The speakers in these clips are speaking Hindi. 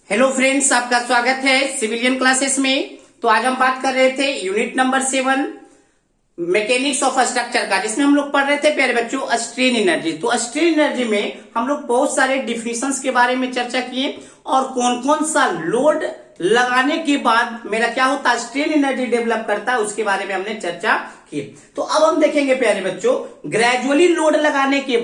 हेलो फ्रेंड्स, आपका स्वागत है सिविलियन क्लासेस में। तो आज हम बात कर रहे थे unit number 7 mechanics of structure का, जिसमें हम लोग पढ़ रहे थे प्यारे बच्चों स्ट्रेन एनर्जी। तो स्ट्रेन एनर्जी में हम लोग बहुत सारे डिफिनेशंस के बारे में चर्चा किए और कौन कौन सा लोड लगाने के बाद मेरा क्या होता है, स्ट्रेन एनर्जी डेवलप करता है, उसके बारे में हमने चर्चा की। तो अब हम देखेंगे प्यारे बच्चों, ग्रेजुअली लोड लगाने के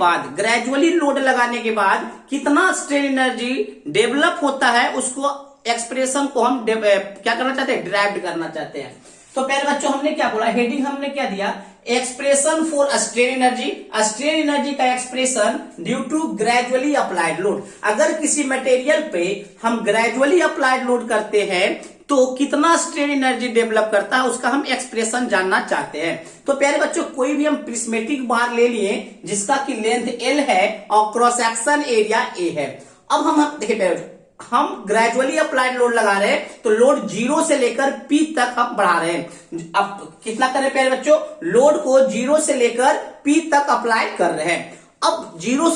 बाद कितना स्ट्रेन एनर्जी डेवलप होता है, उसको एक्सप्रेशन को हम क्या करना चाहते हैं, डिराइव करना चाहते हैं। तो प्यारे बच्चों हमने क्या बोला, हेडिंग हमने क्या दिया, expression for strain energy. Strain energy का expression due to gradually applied load. अगर किसी मटेरियल पे हम ग्रेजुअली अप्लाइड लोड करते हैं तो कितना स्ट्रेन एनर्जी डेवलप करता है, उसका हम एक्सप्रेशन जानना चाहते हैं। तो प्यारे बच्चों कोई भी हम प्रिस्मेटिक बार ले लिए जिसका की लेंथ L है और क्रॉस सेक्शन एरिया A है। अब हम देखिए प्यारे बच्चों, हम ग्रेजुअली अप्लाइड लोड लगा रहे हैं तो लोड 0 से लेकर P तक हम बढ़ा रहे हैं। अब कितना करें प्यारे बच्चों, लोड को 0 से लेकर P तक अप्लाई कर रहे हैं। अब 0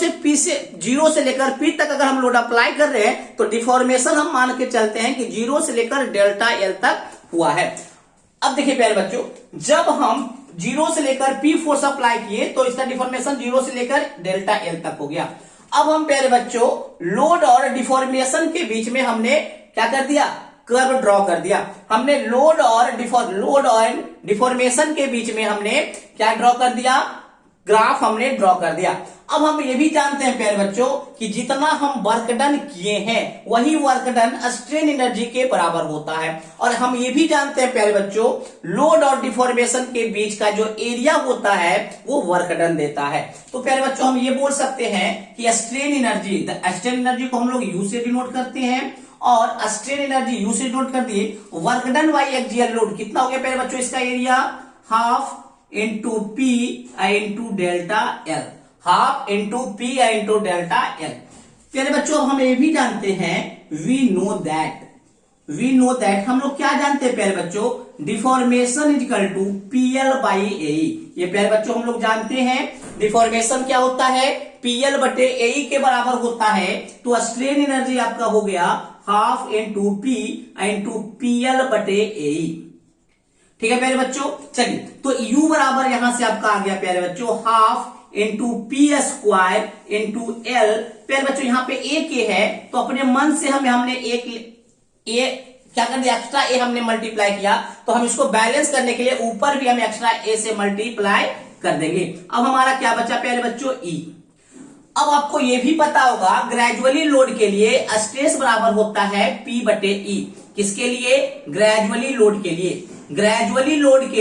से लेकर P तक अगर हम लोड अप्लाई कर रहे हैं तो डिफॉर्मेशन हम मान के चलते हैं कि 0 से लेकर डेल्टा L तक हुआ है। अब देखिए प्यारे बच्चों, जब हम 0 से लेकर P फोर्स अप्लाई किए तो इसका डिफॉर्मेशन 0 से लेकर डेल्टा L तक हो गया। अब हम प्यारे बच्चों लोड और डिफॉर्मेशन के बीच में हमने क्या कर दिया, कर्व ड्रॉ कर दिया। हमने लोड और डिफॉर्मेशन के बीच में हमने क्या ड्रॉ कर दिया, ग्राफ हमने ड्रॉ कर दिया। अब हम ये भी जानते हैं प्यारे बच्चों कि जितना हम वर्क डन किए हैं वही वर्क डन स्ट्रेन एनर्जी के बराबर होता है। और हम ये भी जानते हैं प्यारे बच्चों, लोड और डिफॉर्मेशन के बीच का जो एरिया होता है वो वर्क डन देता है। तो प्यारे बच्चों हम ये बोल सकते हैं कि स्ट्रेन एनर्जी को हम लोग यू से डिनोट करते हैं और स्ट्रेन एनर्जी यू से डिनोट कर दिए। Work done by axial load कितना हो गया प्यारे बच्चों, इसका area half into P into delta L, half into P into delta L. प्यारे बच्चों हम ये भी जानते हैं, वी नो दैट हम लोग क्या जानते हैं प्यारे बच्चों, deformation is equal to PL by AE. ये प्यारे बच्चों हम लोग जानते हैं डिफॉर्मेशन क्या होता है, पीएल बटे एई के बराबर होता है। तो स्ट्रेन एनर्जी आपका हो गया half into P into PL बटे एई। ठीक है प्यारे बच्चों, चलिए तो U बराबर यहां से आपका आ गया प्यारे बच्चों half into P square into L. प्यारे बच्चों यहाँ पे ए के है तो अपने मन से हमने एक ए क्या कर दिया, एक्स्ट्रा ए हमने मल्टीप्लाई किया, तो हम इसको बैलेंस करने के लिए ऊपर भी हम एक्स्ट्रा ए से मल्टीप्लाई कर देंगे। अब हमारा क्या बचा प्यारे बच्चों, ई। अब आपको यह भी पता होगा ग्रेजुअली लोड के लिए स्ट्रेस बराबर होता है P बटे ई। किसके लिए, ग्रेजुअली लोड के लिए। ग्रेजुअल लोड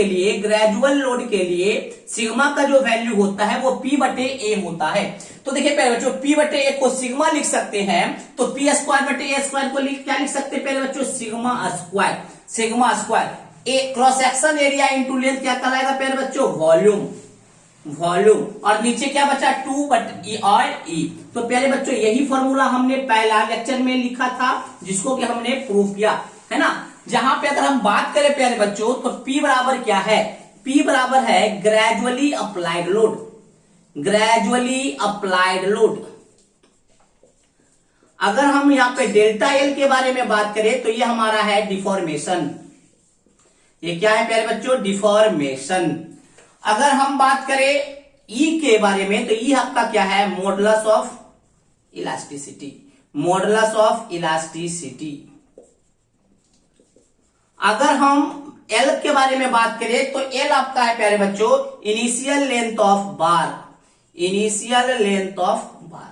के लिए सिग्मा का जो वैल्यू होता है वो P बटे ए होता है। तो देखिए प्यारे बच्चों P बटे ए को सिग्मा लिख सकते हैं, तो P स्क्वायर बटे ए स्क्वायर को क्या लिख सकते हैं प्यारे बच्चों, sigma square. A cross section area into length क्या कहलाएगा प्यारे बच्चों, वॉल्यूम। और नीचे क्या बचा, 2 बटे ई और ई। तो प्यारे बच्चों यही फॉर्मूला हमने पहला लेक्चर में लिखा था जिसको कि हमने प्रूव किया है ना। जहां पे अगर हम बात करें प्यारे बच्चों तो P बराबर क्या है, P बराबर है ग्रेजुअली अप्लाइड लोड। अगर हम यहाँ पे डेल्टा एल के बारे में बात करें तो ये हमारा है डिफॉर्मेशन। ये क्या है प्यारे बच्चों, डिफॉर्मेशन। अगर हम बात करें E के बारे में तो E आपका क्या है, मॉडुलस ऑफ इलास्टिसिटी। अगर हम L के बारे में बात करें तो L आपका है प्यारे बच्चों इनिशियल लेंथ ऑफ बार।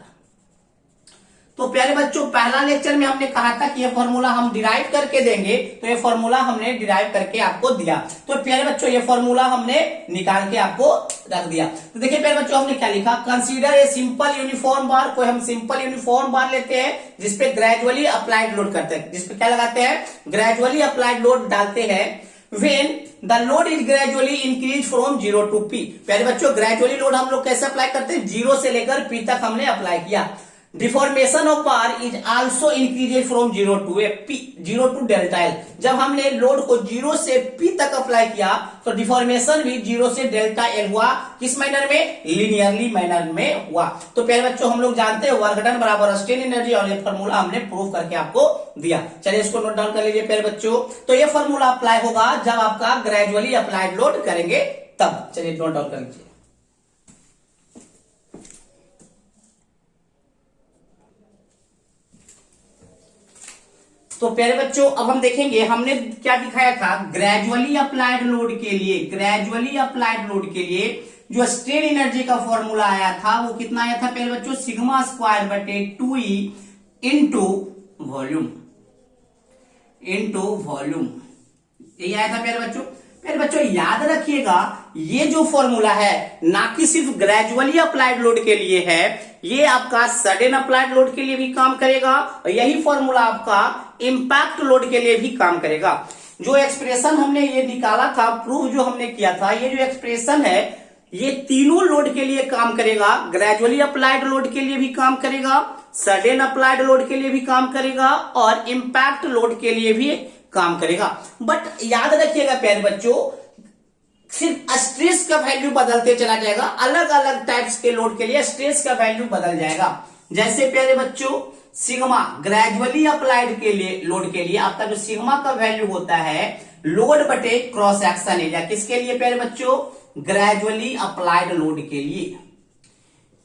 तो प्यारे बच्चों पहला लेक्चर में हमने कहा था कि ये फॉर्मूला हम डिराइव करके देंगे, तो ये फॉर्मूला हमने डिराइव करके आपको दिया। तो प्यारे बच्चों ये फॉर्मूला हमने निकाल के आपको रख दिया। तो देखिए प्यारे बच्चों हमने क्या लिखा, कंसीडर ए सिंपल यूनिफॉर्म बार। कोई हम सिंपल यूनिफॉर्म बार लेते हैं जिसपे ग्रेजुअली अप्लाइड लोड करते हैं, जिसपे क्या लगाते हैं, ग्रेजुअली अप्लाइड लोड डालते हैं। When the load is gradually increased from 0 to P। प्यारे बच्चों ग्रेजुअली लोड हम लोग कैसे अप्लाई करते हैं, 0 से लेकर P तक हमने अप्लाई किया। Deformation of power is also increased from zero to a P, zero to delta L. जब हमने लोड को जीरो से पी तक अप्लाई किया तो डिफॉर्मेशन भी जीरो से डेल्टा एल हुआ। किस मैनर में? लीनियरली मैनर में हुआ। तो प्यारे बच्चों हम लोग जानते हैं वर्क डन बराबर स्ट्रेन एनर्जी, और ये फॉर्मूला हमने प्रूव करके आपको दिया। चलिए इसको नोट डाउन कर लीजिए प्यारे बच्चों। तो ये फॉर्मूला अप्लाई होगा जब आपका ग्रेजुअली अप्लाइड लोड करेंगे तब। चलिए नोट डाउन कर लीजिए। तो प्यारे बच्चों अब हम देखेंगे हमने क्या दिखाया था। ग्रेजुअली अप्लाइड लोड के लिए, ग्रेजुअली अप्लाइड लोड के लिए जो स्ट्रेन एनर्जी का फॉर्मूला आया था वो कितना आया था प्यारे बच्चों? सिग्मा स्क्वायर बटे 2E into volume, into volume, यही आया था प्यारे बच्चों। प्यारे बच्चों याद रखिएगा ये जो फॉर्मूला है ना कि सिर्फ ग्रेजुअली अप्लाइड लोड के लिए है, ये आपका सडन अप्लाइड लोड के लिए भी काम करेगा, और यही फॉर्मूला आपका इंपैक्ट लोड के लिए भी काम करेगा। जो एक्सप्रेशन हमने ये निकाला था, प्रूफ जो हमने किया था, ये जो एक्सप्रेशन है ये तीनों लोड के लिए काम करेगा। ग्रेजुअली अप्लाइड लोड के लिए भी काम करेगा, सडन अप्लाइड लोड के लिए भी काम करेगा, और इंपैक्ट लोड के लिए भी काम करेगा। बट याद रखिएगा प्यारे बच्चों सिर्फ स्ट्रेस का वैल्यू बदलते चला जाएगा। अलग अलग टाइप्स के लोड के लिए स्ट्रेस का वैल्यू बदल जाएगा। जैसे प्यारे बच्चों सिग्मा ग्रेजुअली अप्लाइड के लिए लोड के लिए आपका जो सिग्मा का वैल्यू होता है लोड बटे क्रॉस एक्शन एरिया। किसके लिए प्यारे बच्चों? ग्रेजुअली अप्लाइड लोड के लिए,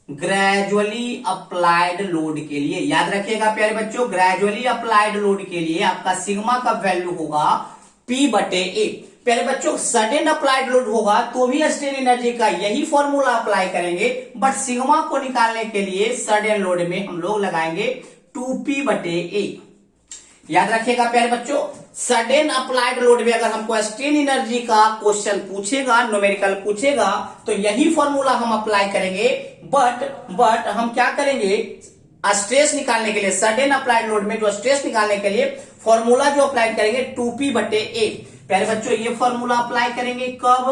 ग्रेजुअली अप्लाइड लोड के लिए। याद रखिएगा प्यारे बच्चों ग्रेजुअली अप्लाइड लोड के लिए आपका सिग्मा का वैल्यू होगा P बटे ए। प्यारे बच्चों सडन अप्लाइड लोड होगा तो भी स्ट्रेन एनर्जी का यही फॉर्मूला अप्लाई करेंगे, बट सिग्मा को निकालने के लिए सडन लोड में हम लोग लगाएंगे 2P बटे ए। याद रखिएगा प्यारे बच्चों सडन अप्लाइड लोड में अगर हमको स्ट्रेन एनर्जी का क्वेश्चन पूछेगा, न्यूमेरिकल पूछेगा, तो यही फॉर्मूला हम अप्लाई करेंगे। बट हम क्या करेंगे स्ट्रेस निकालने के लिए, सडन अप्लाइड लोड में जो स्ट्रेस निकालने के लिए फॉर्मूला जो अप्लाई करेंगे 2P बटे ए। प्यारे बच्चों ये फॉर्मूला अप्लाई करेंगे कब?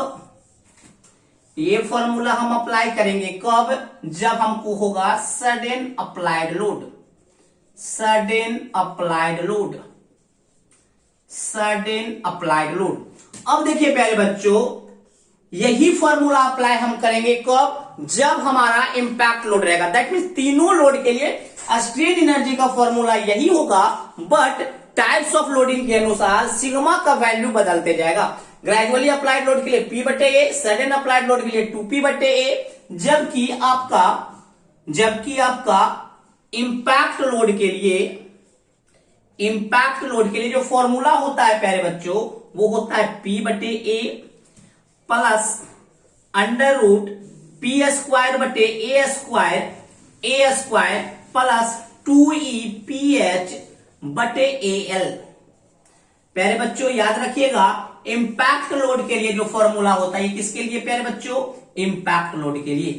ये फॉर्मूला हम अप्लाई करेंगे कब? जब हमको होगा sudden applied load, sudden applied load, sudden applied load. अब देखिए प्यारे बच्चों यही फॉर्मूला अप्लाई हम करेंगे कब? जब हमारा इंपैक्ट लोड रहेगा। दैट मीन्स तीनों लोड के लिए स्ट्रेन एनर्जी का फॉर्मूला यही होगा, बट टाइप्स ऑफ लोडिंग के अनुसार सिग्मा का वैल्यू बदलते जाएगा। ग्रेजुअली अप्लाइड लोड के लिए P बटे ए, सडन अप्लाइड लोड के लिए 2P बटे ए, जबकि आपका इंपैक्ट लोड के लिए, इंपैक्ट लोड के लिए जो फॉर्मूला होता है प्यारे बच्चों वो होता है P बटे A plus under root P square बटे ए स्क्वायर प्लस 2EPH बटे AL। प्यारे बच्चों याद रखिएगा इंपैक्ट लोड के लिए जो फॉर्मूला होता है ये किसके लिए प्यारे बच्चों? इंपैक्ट लोड के लिए,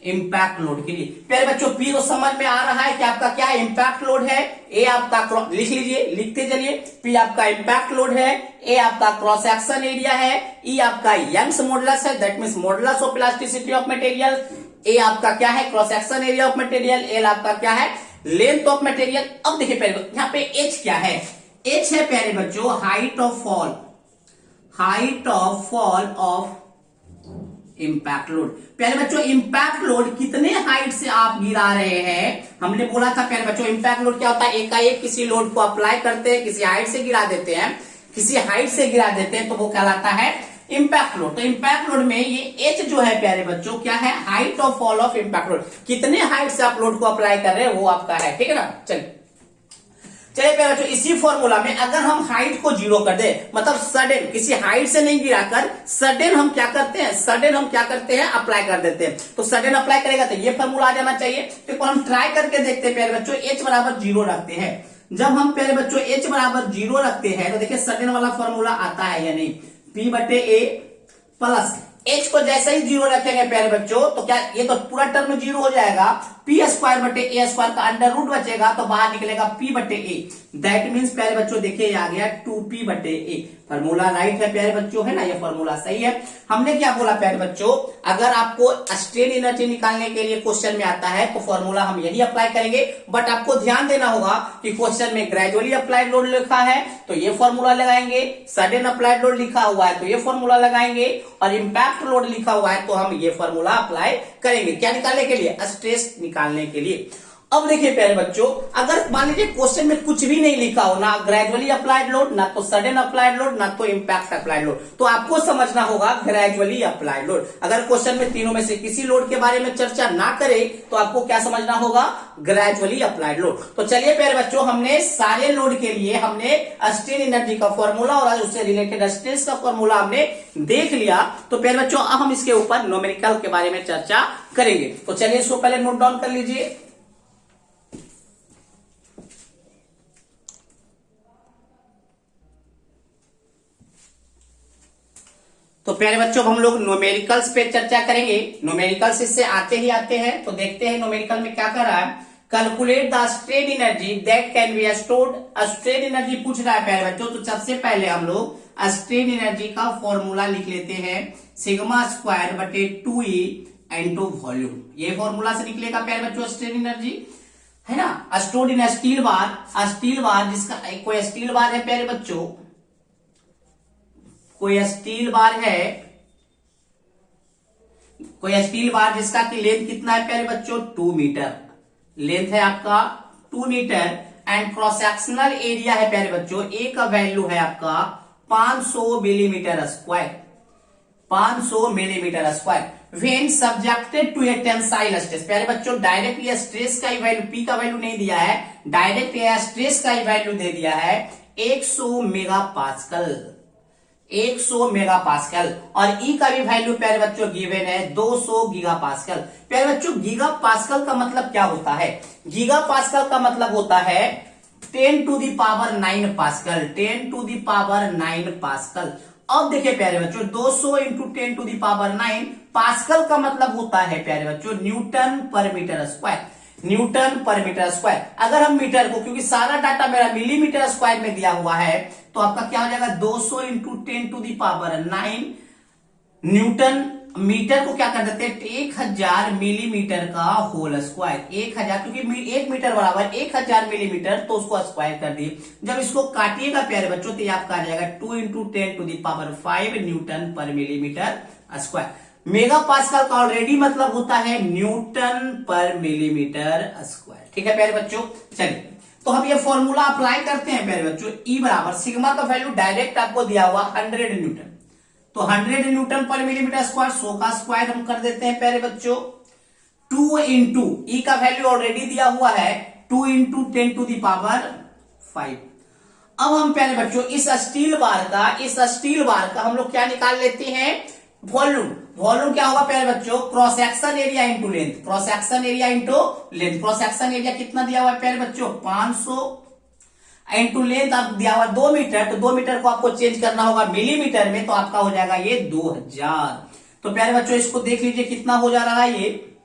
इंपैक्ट लोड के लिए। प्यारे बच्चों P को समझ में आ रहा है कि आपका क्या है? इंपैक्ट लोड है। ए आपका लिख लीजिए, लिखते चलिए। P आपका इंपैक्ट लोड है, ए आपका क्रॉस एक्शन एरिया है, E आपका यंग्स मॉडुलस है, that means modulus of elasticity of material, A आपका क्या है? Cross section area of material, L आपका क्या है? Length of material. अब देखिए प्यारे यहाँ पे H क्या है? H है प्यारे बच्चों height of fall, height of fall of impact load. प्यारे बच्चों इंपैक्ट लोड कितने हाइट से आप गिरा रहे हैं? हमने बोला था प्यारे बच्चों इंपैक्ट लोड क्या होता है? एकाएक किसी लोड को अप्लाई करते हैं, किसी हाइट से गिरा देते हैं, किसी हाइट से गिरा देते हैं तो वो कहलाता है इंपैक्ट लोड। तो इंपैक्ट लोड में ये H जो है प्यारे बच्चों क्या है? Height of fall of impact load. कितने हाइट से आप लोड को अप्लाई कर रहे हैं वो आपका है, ठीक है ना। चलिए प्यारे बच्चों इसी फॉर्मूला में अगर हम हाइट को जीरो कर दे, मतलब सडन किसी हाइट से नहीं गिराकर सडन हम क्या करते हैं? सडन हम क्या करते हैं? अप्लाई कर देते हैं। तो सडन अप्लाई करेगा तो ये फॉर्मूला आ जाना चाहिए। तो हम ट्राई करके देखते हैं प्यारे बच्चों H बराबर 0 रखते हैं। जब हम प्यारे बच्चों H बराबर 0 रखते हैं तो देखिए सडन वाला फॉर्मूला आता है या नहीं? P बटे ए प्लस एच को जैसे ही जीरो रखेंगे प्यारे बच्चों तो क्या ये तो पूरा टर्म जीरो हो जाएगा, पी स्क्वायर बटे ए स्क्वायर का अंडर रूट बचेगा तो बाहर निकलेगा पी बटे ए। दैट मीन्स प्यारे बच्चों देखिए आ गया 2p बटे ए। फॉर्मूला राइट है प्यारे बच्चों, है ना, ये फॉर्मूला सही है। हमने क्या बोला प्यारे बच्चों, अगर आपको स्ट्रेन एनर्जी निकालने के लिए क्वेश्चन में आता है तो फॉर्मूला हम यही अप्लाई करेंगे। बट आपको ध्यान देना होगा कि क्वेश्चन में ग्रेजुअली अप्लाइड लोड लिखा है तो ये फॉर्मूला लगाएंगे, सडन अप्लाइड लोड लिखा हुआ है तो ये फॉर्मूला लगाएंगे, और इंपैक्ट लोड लिखा हुआ है तो हम ये फॉर्मूला अप्लाई करेंगे। क्या निकालने के लिए? स्ट्रेस निकालने के लिए। अब देखिए प्यारे बच्चों, अगर मान लीजिए क्वेश्चन में कुछ भी नहीं लिखा हो, ना ग्रेजुअली अप्लाइड लोड, ना तो सडन अप्लाइड लोड, ना तो इंपैक्ट अप्लाइड लोड, तो आपको समझना होगा ग्रेजुअली अप्लाइड लोड। अगर क्वेश्चन में तीनों में से किसी लोड के बारे में चर्चा ना करे तो आपको क्या समझना होगा? Gradually applied load. तो चलिए प्यारे बच्चों, हमने सारे लोड के लिए हमने स्ट्रेन एनर्जी का फॉर्मूला और उससे रिलेटेड स्ट्रेस का फॉर्मूला हमने देख लिया। तो प्यारे बच्चों अब हम इसके ऊपर न्यूमेरिकल के बारे में चर्चा करेंगे। तो चलिए इसको पहले नोट डाउन कर लीजिए। तो प्यारे बच्चों हम लोग न्यूमेरिकल्स पे चर्चा करेंगे। न्यूमेरिकल्स इससे आते ही आते हैं, तो देखते हैं न्यूमेरिकल में क्या कर रहा है। Calculate the strain energy that can be stored. Strain energy पूछ रहा है प्यारे बच्चों, तो सबसे पहले हम लोग स्ट्रेन एनर्जी का फॉर्मूला लिख लेते हैं, सिग्मा स्क्वायर बटे 2e इंटू वॉल्यूम। ये फॉर्मूला से निकलेगा प्यारे बच्चों स्ट्रेन एनर्जी, है ना। स्टोर्ड इन स्टील बार जिसका कोई स्टील बार है प्यारे बच्चों, कोई स्टील बार जिसका कि लेंथ कितना है प्यारे बच्चों? 2 मीटर लेंथ है आपका, 2 मीटर। एंड क्रॉस सेक्शनल एरिया है प्यारे बच्चों, ए का वैल्यू है आपका 500 millimetre square, 500 millimetre square. When subjected to a tensile stress, प्यारे बच्चों डायरेक्ट ये स्ट्रेस का ही वैल्यू, पी का वैल्यू नहीं दिया है, डायरेक्ट ये स्ट्रेस का ही वैल्यू दे दिया है 100 मेगापास्कल, 100 मेगापास्कल। और ई का भी वैल्यू प्यारे बच्चों गिवन है 200 गीगापास्कल। प्यारे बच्चों गीगापास्कल का मतलब क्या होता है? गीगापास्कल का मतलब होता है 10 to the power 9 pascal, 10 to the power 9 pascal. अब देखिए प्यारे बच्चों 200 into 10 to the power 9 pascal का मतलब होता है प्यारे बच्चों न्यूटन पर मीटर स्क्वायर, न्यूटन पर मीटर स्क्वायर। अगर हम मीटर को, क्योंकि सारा डाटा मेरा मिलीमीटर स्क्वायर में दिया हुआ है, तो आपका क्या हो जाएगा 200 into 10 to the power 9 newton. Metre को क्या कर देते हैं 1000 मिलीमीटर का होल स्क्वायर, 1000, क्योंकि 1 मीटर बराबर 1000 मिलीमीटर, तो उसको स्क्वायर कर दिए। जब इसको काटिएगा प्यारे बच्चों तो ये आपका आ जाएगा 2 into 10 to the power 5 newton पर मिलीमीटर स्क्वायर। मेगा पास्कल का ऑलरेडी मतलब होता है न्यूटन पर मिलीमीटर स्क्वायर। ठीक है प्यारे बच्चों, चलिए तो हम ये फॉर्मूला अप्लाई करते हैं प्यारे बच्चों। ई बराबर सिग्मा का वैल्यू डायरेक्ट आपको दिया हुआ 100 न्यूटन, तो 100 न्यूटन पर मिलीमीटर स्क्वायर, 100 का स्क्वायर हम कर देते हैं प्यारे बच्चों। 2 इंटू ई का वैल्यू ऑलरेडी दिया हुआ है 2 इंटू 10 टू दी पावर 5। अब हम प्यारे बच्चों इस स्टील बार का हम लोग क्या निकाल लेते हैं? वॉल्यूम। वॉल्यूम क्या होगा प्यारे बच्चों? Cross section area into length, cross section area into length. Cross section area कितना दिया हुआ है प्यारे बच्चों? 500 इंटू लेंथ आप दिया हुआ 2 मीटर, तो 2 मीटर को आपको चेंज करना होगा मिलीमीटर में, तो आपका हो जाएगा ये 2000। तो प्यारे बच्चों इसको देख लीजिए कितना हो जा रहा है ये।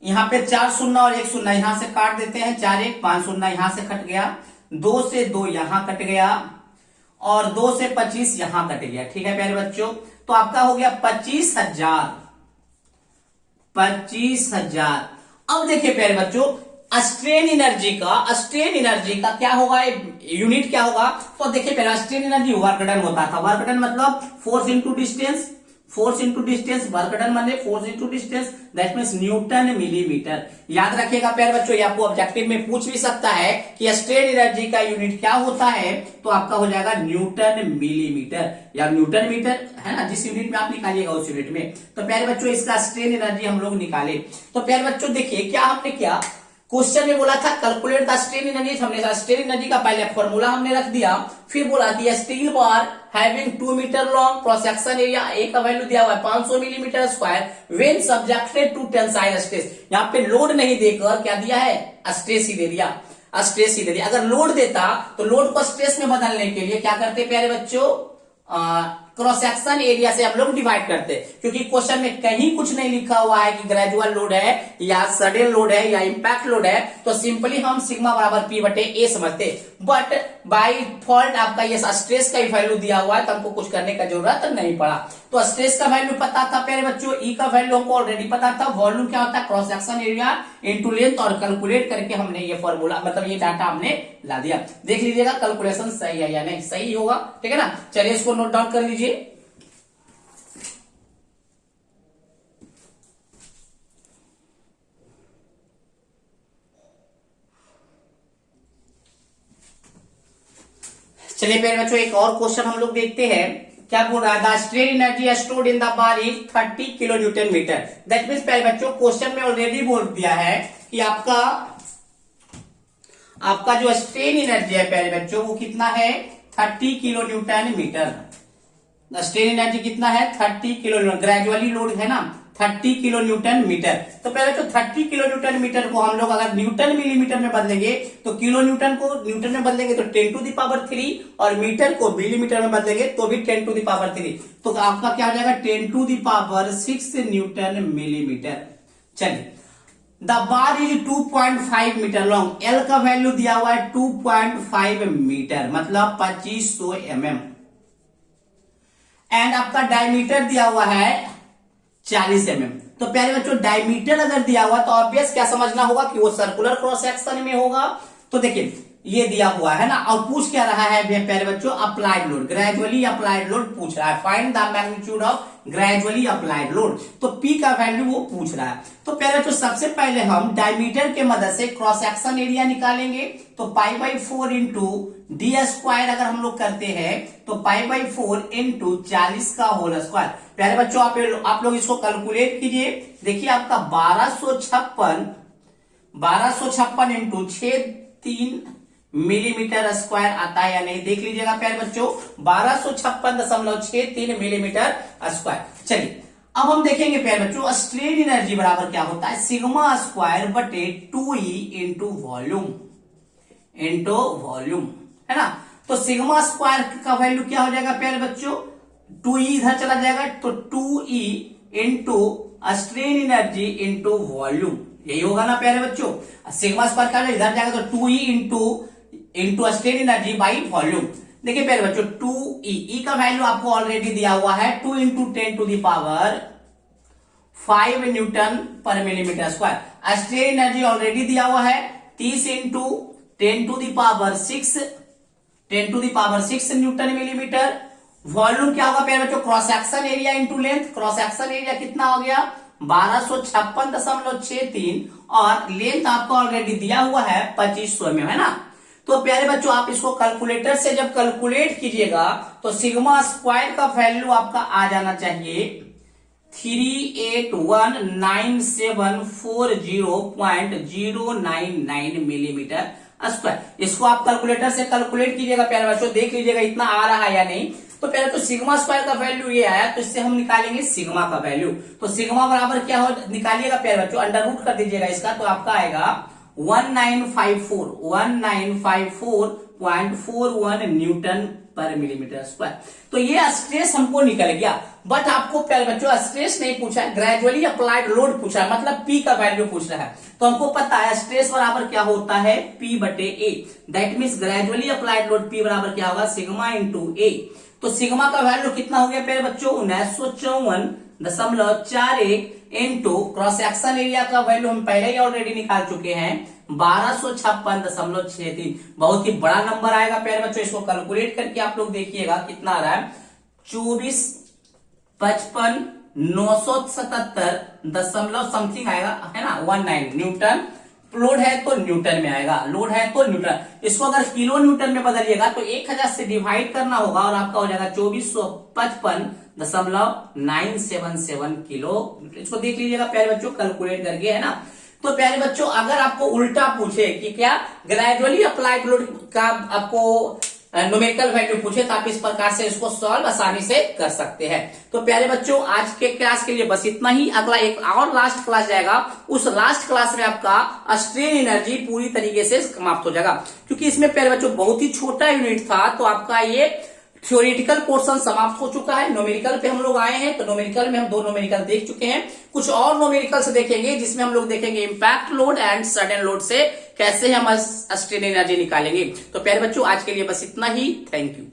यहाँ पे 4 शून्य और 1 शून्य यहां से काट देते हैं, 4 1 5 शून्य यहां से कट गया, 2 से 2 यहां कट गया, और 2 से 25 यहां कट गया। ठीक है प्यारे बच्चों, तो आपका हो गया 25,000। अब देखिए प्यारे बच्चों स्ट्रेन एनर्जी का क्या होगा, यूनिट क्या होगा? तो देखिए पहला स्ट्रेन एनर्जी वर्क डन होता था। वर्क डन मतलब force into distance, work done माने force into distance, that means newton millimetre. याद रखिएगा प्यारे बच्चों, ये आपको ऑब्जेक्टिव में पूछ भी सकता है कि स्ट्रेन एनर्जी का यूनिट क्या होता है, तो आपका हो जाएगा न्यूटन मिलीमीटर या न्यूटन मीटर, है ना, जिस यूनिट में आप निकालिएगा उस यूनिट में। तो प्यारे बच्चों इसका स्ट्रेन एनर्जी हम लोग निकाले। तो प्यारे बच्चों देखिए क्या हमने किया, क्वेश्चन में बोला था कैलकुलेट द स्ट्रेन एनर्जी, हमने स्ट्रेन एनर्जी का पहले फॉर्मूला हमने रख दिया, फिर बोला कि steel bar having 2 metre long, cross section area A का वैल्यू दिया हुआ है 500 millimetre square, when subjected to tensile stress. यहाँ पे लोड नहीं देकर क्या दिया है, स्ट्रेस ही दे दिया, अगर लोड देता तो लोड को स्ट्रेस में बदलने के लिए क्या करते प्यारे बच्चों, क्रॉस सेक्शन एरिया से हम लोग डिवाइड करते हैं, क्योंकि क्वेश्चन में कहीं कुछ नहीं लिखा हुआ है कि ग्रेजुअल लोड है या सडन लोड है या इंपैक्ट लोड है, तो सिंपली हम सिग्मा बराबर पी बटे ए समझते। बट बाय डिफॉल्ट आपका ये स्ट्रेस का ही वैल्यू दिया हुआ है, तो हमको कुछ करने का जरूरत नहीं पड़ा। तो स्ट्रेस का वैल्यू पता था प्यारे बच्चों, ई का वैल्यू हमको ऑलरेडी पता था, वॉल्यूम क्या होता है cross section area into length, और कैलकुलेट करके हमने ये फॉर्मूला मतलब ये डाटा हमने ला दिया। देख लीजिएगा कैलकुलेशन सही है या नहीं, सही होगा, ठीक है ना। चलिए इसको नोट डाउन कर लीजिए। चलिए प्यारे बच्चों एक और क्वेश्चन हम लोग देखते हैं, क्या बोल रहा है, the strain energy stored in the bar is 30 kilo newton metre. That means प्यारे बच्चों क्वेश्चन में ऑलरेडी बोल दिया है कि आपका जो स्ट्रेन एनर्जी है प्यारे बच्चों वो कितना है, 30 kilo newton metre. Strain energy कितना है, 30 किलो न्यूटन, ग्रेजुअली लोड है ना 30 किलो न्यूटन मीटर। तो पहले तो 30 किलो न्यूटन मीटर को हम लोग अगर न्यूटन मिलीमीटर में बदलेंगे तो किलो न्यूटन को न्यूटन में बदलेंगे तो 10 टू द पावर 3, और मीटर को मिलीमीटर में बदलेंगे तो भी 10 टू द पावर 3, तो आपका क्या हो जाएगा 10 to the power 6 newton millimetre. चलिए the bar is 2.5 metre long, L का वैल्यू दिया हुआ है 2.5 मीटर मतलब 2500 mm, एंड आपका डायमीटर दिया हुआ है 40 mm। तो प्यारे बच्चों डायमीटर अगर दिया हुआ तो ऑब्वियस क्या समझना होगा कि वो सर्कुलर क्रॉस सेक्शन में होगा। तो देखिए ये दिया हुआ है ना, और पूछ क्या रहा है प्यारे बच्चों, applied load, gradually applied load पूछ रहा है, find the magnitude of gradually applied load. तो पी का वैल्यू वो पूछ रहा है। तो प्यारे बच्चों सबसे पहले हम डायमीटर के मदद से क्रॉस सेक्शन एरिया निकालेंगे। तो π/4 इंटू डी स्क्वायर अगर हम लोग करते हैं तो π/4 इंटू 40 का होल स्क्वायर। प्यारे बच्चों आप लोग इसको कैलकुलेट कीजिए। देखिए आपका 1256 इंटू 63 मिलीमीटर स्क्वायर आता है या नहीं, देख लीजिएगा प्यारे बच्चों 1256.63 मिलीमीटर स्क्वायर। चलिए अब हम देखेंगे प्यारे बच्चों स्ट्रेन एनर्जी बराबर क्या होता है, सिग्मा स्क्वायर बटे 2E इंटू वॉल्यूम है ना। तो सिग्मा स्क्वायर का वैल्यू क्या हो जाएगा प्यारे बच्चों, 2E इधर चला जाएगा तो 2E into strain energy into volume, यही होगा ना प्यारे बच्चों। सिग्मा स्क्वायर का इधर जाएगा तो 2E into strain energy by volume. देखिए प्यारे बच्चों 2E का वैल्यू आपको ऑलरेडी दिया हुआ है 2 into 10 to the power 5 newton पर millimetre square. Strain energy already दिया हुआ है 30 into 10 to the power 6 newton millimetre. Volume क्या होगा प्यारे बच्चों, cross section area into length, cross section area कितना हो गया 1256.63, और लेंथ आपको ऑलरेडी दिया हुआ है 2500 में, है ना। तो प्यारे बच्चों आप इसको कैलकुलेटर से जब कैलकुलेट कीजिएगा तो सिग्मा स्क्वायर का वैल्यू आपका आ जाना चाहिए 3819740.099 मिलीमीटर स्क्वायर। इसको आप कैलकुलेटर से कैलकुलेट कीजिएगा प्यारे बच्चों, देख लीजिएगा इतना आ रहा है या नहीं। तो पहले तो सिग्मा स्क्वायर का वैल्यू ये आया, तो इससे हम निकालेंगे सिग्मा का वैल्यू। तो सिग्मा बराबर क्या हो निकालिएगा प्यारे बच्चों, अंडर रूट कर दीजिएगा इसका, तो आपका आएगा 1954.41 न्यूटन पर मिलीमीटर स्क्वायर। तो ये स्ट्रेस हमको निकल गया। बट आपको प्यारे बच्चों स्ट्रेस नहीं पूछा है, ग्रेजुअली अप्लाइड लोड पूछा है, मतलब पी का वैल्यू पूछ रहा है। तो हमको पता है स्ट्रेस बराबर क्या होता है पी बटे A, that means gradually applied load P बराबर क्या होगा सिग्मा इंटू ए। तो सिग्मा का वैल्यू कितना हो गया प्यारे बच्चों 1954.41 इंटू क्रॉस सेक्शन एरिया का वैल्यू हम पहले ही ऑलरेडी निकाल चुके हैं 1256.63। बहुत ही बड़ा नंबर आएगा प्यारे बच्चों, इसको कैलकुलेट करके आप लोग देखिएगा कितना आ रहा है 24,55,977 समथिंग आएगा, है ना 19 न्यूटन। लोड है तो न्यूटन में आएगा, लोड है तो न्यूटन। इसको अगर किलो न्यूटन में बदलिएगा तो 1000 से डिवाइड करना होगा और आपका हो जाएगा 2455.977 किलो। इसको देख लीजिएगा प्यारे बच्चों कैलकुलेट करके, है ना। तो प्यारे बच्चों अगर आपको उल्टा पूछे कि क्या ग्रेजुअली अप्लाइड लोड का आपको न्यूमेरिकल वैल्यू पूछे तो आप इस प्रकार से इसको सॉल्व आसानी से कर सकते हैं। तो प्यारे बच्चों आज के क्लास के लिए बस इतना ही। अगला एक और लास्ट क्लास जाएगा, उस लास्ट क्लास में आपका स्ट्रेन एनर्जी पूरी तरीके से समाप्त हो जाएगा, क्योंकि इसमें प्यारे बच्चों बहुत ही छोटा यूनिट था। तो आपका ये थ्योरेटिकल पोर्शन समाप्त हो चुका है। न्यूमेरिकल पे हम लोग आए हैं, तो न्यूमेरिकल में हम 2 न्यूमेरिकल देख चुके हैं। कुछ और न्यूमेरिकल से देखेंगे जिसमें हम लोग देखेंगे impact load and sudden load से कैसे हम स्ट्रेन एनर्जी निकालेंगे। तो प्यारे बच्चों आज के लिए बस इतना ही। Thank you.